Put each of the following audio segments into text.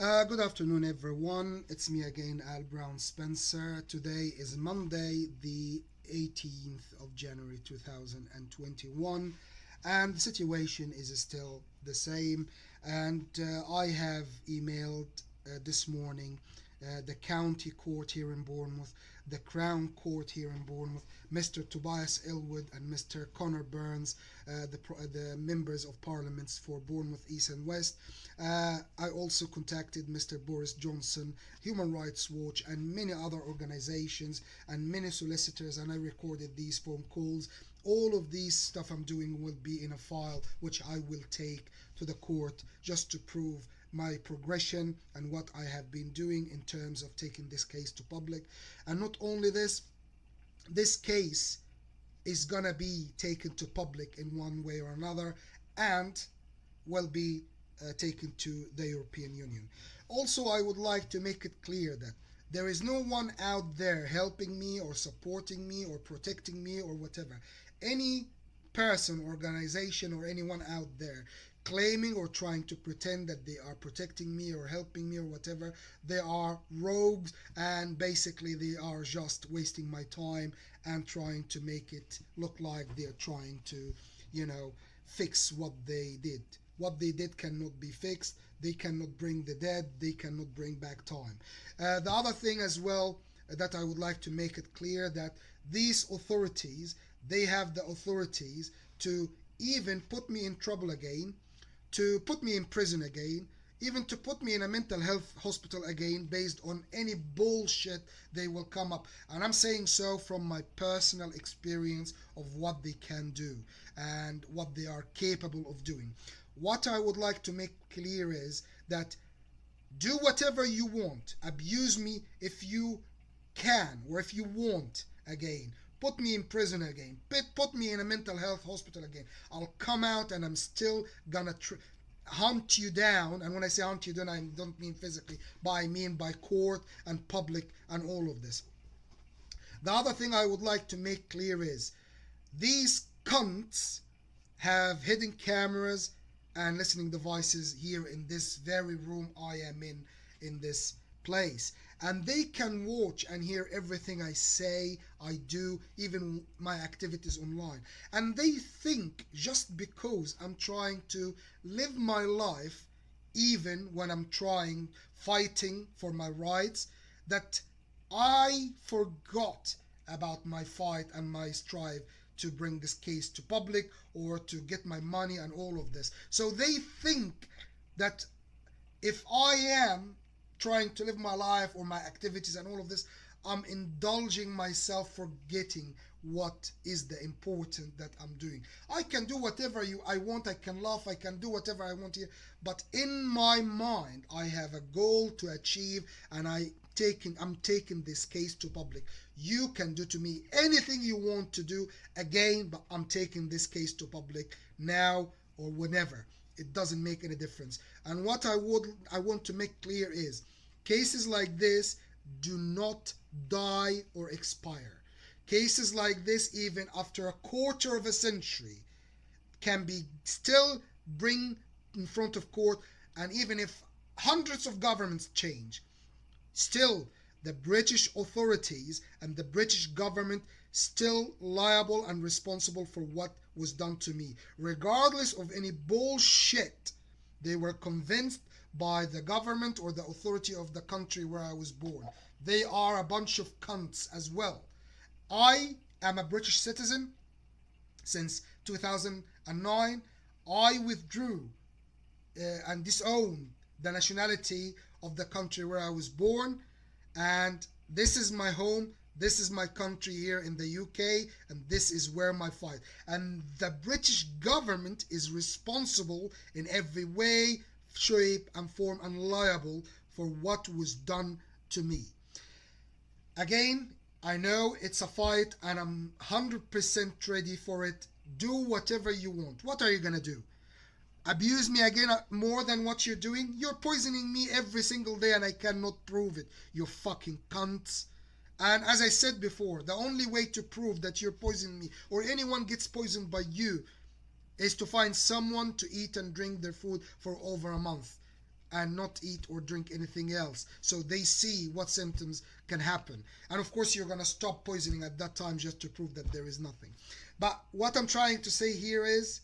Good afternoon, everyone. It's me again, Al Brown Spencer. Today is Monday, the 18th of January 2021, and the situation is still the same. And I have emailed this morning the county court here in Bournemouth, the Crown Court here in Bournemouth, Mr. Tobias Elwood and Mr. Connor Burns, the members of parliaments for Bournemouth East and West. I also contacted Mr. Boris Johnson, Human Rights Watch, and many other organizations and many solicitors, and I recorded these phone calls. All of these stuff I'm doing will be in a file which I will take to the court just to prove my progression and what I have been doing in terms of taking this case to public. And not only this case is gonna be taken to public in one way or another and will be taken to the European Union. Also, I would like to make it clear that there is no one out there helping me or supporting me or protecting me or whatever. Any person, organization, or anyone out there claiming or trying to pretend that they are protecting me or helping me or whatever, they are rogues, and basically they are just wasting my time and trying to make it look like they're trying to, fix what they did. What they did cannot be fixed. They cannot bring the dead. They cannot bring back time. The other thing as well that I would like to make it clear that these authorities, they have the authorities to even put me in trouble again, to put me in prison again, even to put me in a mental health hospital again based on any bullshit they will come up. And I'm saying so from my personal experience of what they can do and what they are capable of doing. What I would like to make clear is that do whatever you want. Abuse me if you can or if you want again. Put me in prison again. Put me in a mental health hospital again. I'll come out and I'm still gonna hunt you down. And when I say hunt you down, I don't mean physically, but I mean by court and public and all of this. The other thing I would like to make clear is these cunts have hidden cameras and listening devices here in this very room I am in this place, and they can watch and hear everything I say, I do, even my activities online. And they think just because I'm trying to live my life, even when I'm fighting for my rights, that I forgot about my fight and my strive to bring this case to public or to get my money and all of this. So they think that if I am trying to live my life or my activities and all of this, I'm indulging myself, forgetting what is the important that I'm doing. I can do whatever I want, I can laugh, I can do whatever I want here, but in my mind I have a goal to achieve, and I'm taking this case to public. You can do to me anything you want to do again, but I'm taking this case to public now or whenever. It doesn't make any difference. And what I want to make clear is cases like this do not die or expire. Cases like this, even after a quarter of a century, can be still bring in front of court, and even if hundreds of governments change, still the British authorities and the British government still liable and responsible for what was done to me, regardless of any bullshit they were convinced by the government or the authority of the country where I was born. They are a bunch of cunts as well. I am a British citizen since 2009. I withdrew and disowned the nationality of the country where I was born, and this is my home, this is my country here in the UK, and this is where my fight. And the British government is responsible in every way, shape and form, and liable for what was done to me. Again, I know it's a fight and I'm 100% ready for it. Do whatever you want. What are you gonna do? Abuse me again more than what you're doing? You're poisoning me every single day and I cannot prove it, you fucking cunts. And as I said before, the only way to prove that you're poisoning me or anyone gets poisoned by you is to find someone to eat and drink their food for over a month. and not eat or drink anything else, so they see what symptoms can happen. And of course you're going to stop poisoning at that time just to prove that there is nothing. But what I'm trying to say here is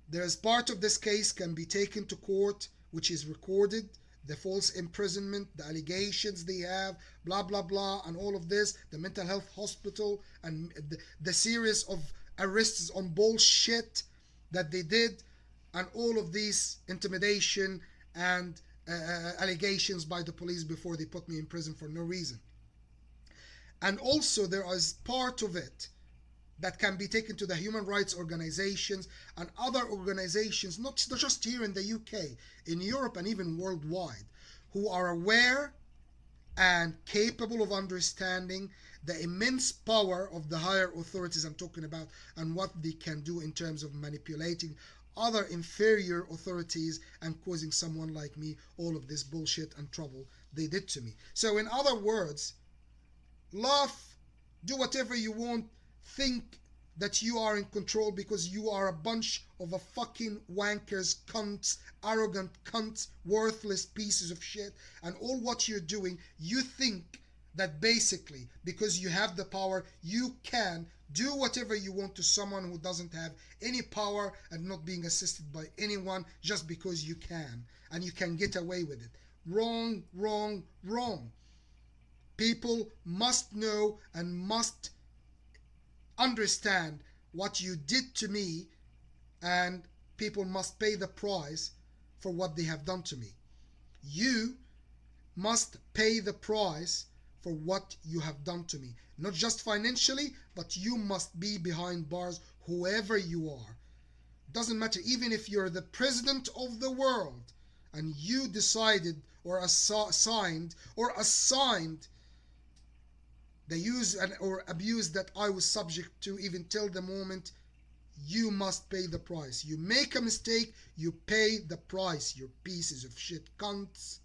there's part of this case can be taken to court, which is recorded, the false imprisonment, the allegations they have, blah blah blah, and all of this, the mental health hospital, and the series of arrests on bullshit that they did, and all of these intimidation and allegations by the police before they put me in prison for no reason. And also there is part of it that can be taken to the human rights organizations and other organizations, not just here in the UK, in Europe and even worldwide, who are aware and capable of understanding the immense power of the higher authorities I'm talking about, and what they can do in terms of manipulating other inferior authorities and causing someone like me all of this bullshit and trouble they did to me. So in other words, laugh, do whatever you want, think that you are in control because you are a bunch of a fucking wankers, cunts, arrogant cunts, worthless pieces of shit, and all what you're doing, you think that basically because you have the power you can do whatever you want to someone who doesn't have any power and not being assisted by anyone, just because you can, and you can get away with it. Wrong, wrong, wrong. People must know and must understand what you did to me, and people must pay the price for what they have done to me. You must pay the price for what you have done to me, not just financially, but you must be behind bars, whoever you are. Doesn't matter, even if you're the president of the world and you decided or assigned the use or abuse that I was subject to, even till the moment, you must pay the price. You make a mistake, you pay the price, you pieces of shit cunts.